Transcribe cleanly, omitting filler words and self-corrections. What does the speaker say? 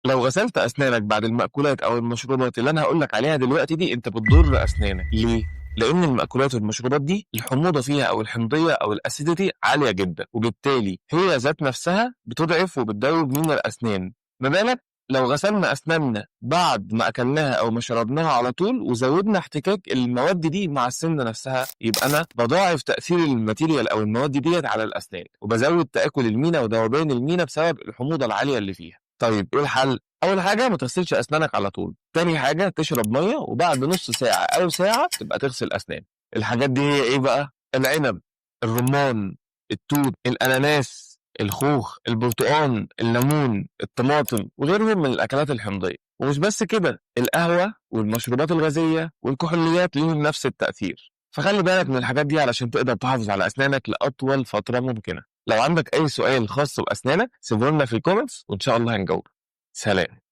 لو غسلت أسنانك بعد المأكولات أو المشروبات اللي أنا هاقول لك عليها دلوقتي دي، أنت بتضر أسنانك، ليه؟ لأن المأكولات والمشروبات دي الحموضة فيها أو الحمضية أو الأسيديتي عالية جدًا، وبالتالي هي ذات نفسها بتضعف وبتدوب من الأسنان، ما بالك لو غسلنا أسناننا بعد ما أكلناها أو ما شربناها على طول وزودنا احتكاك المواد دي مع السن نفسها، يبقى أنا باضاعف تأثير الماتيريال أو المواد ديّة على الأسنان، وبازود تآكل المينا وذوبان المينا بسبب الحموضة العالية اللي فيها. طيب إيه الحل؟ أول حاجة ما تغسلش أسنانك على طول، تاني حاجة تشرب مَيّة وبعد نُص ساعة أو ساعة تبقى تغسل أسنان. الحاجات دي هي إيه بقى؟ العنب، الرُّمّان، التوت، الأناناس، الخوخ، البرتقان، الليمون، الطماطم، وغيرهم من الأكلات الحمضية. ومش بس كده، القهوة والمشروبات الغازية والكحوليات ليهم نفس التأثير. فخلّي بالك من الحاجات دي علشان تقدر تحافظ على أسنانك لأطول فترة ممكنة. لو عندك أي سؤال خاص بأسنانك سيبه لنا في الكومنتس وإن شاء الله هنجاوبك. سلام.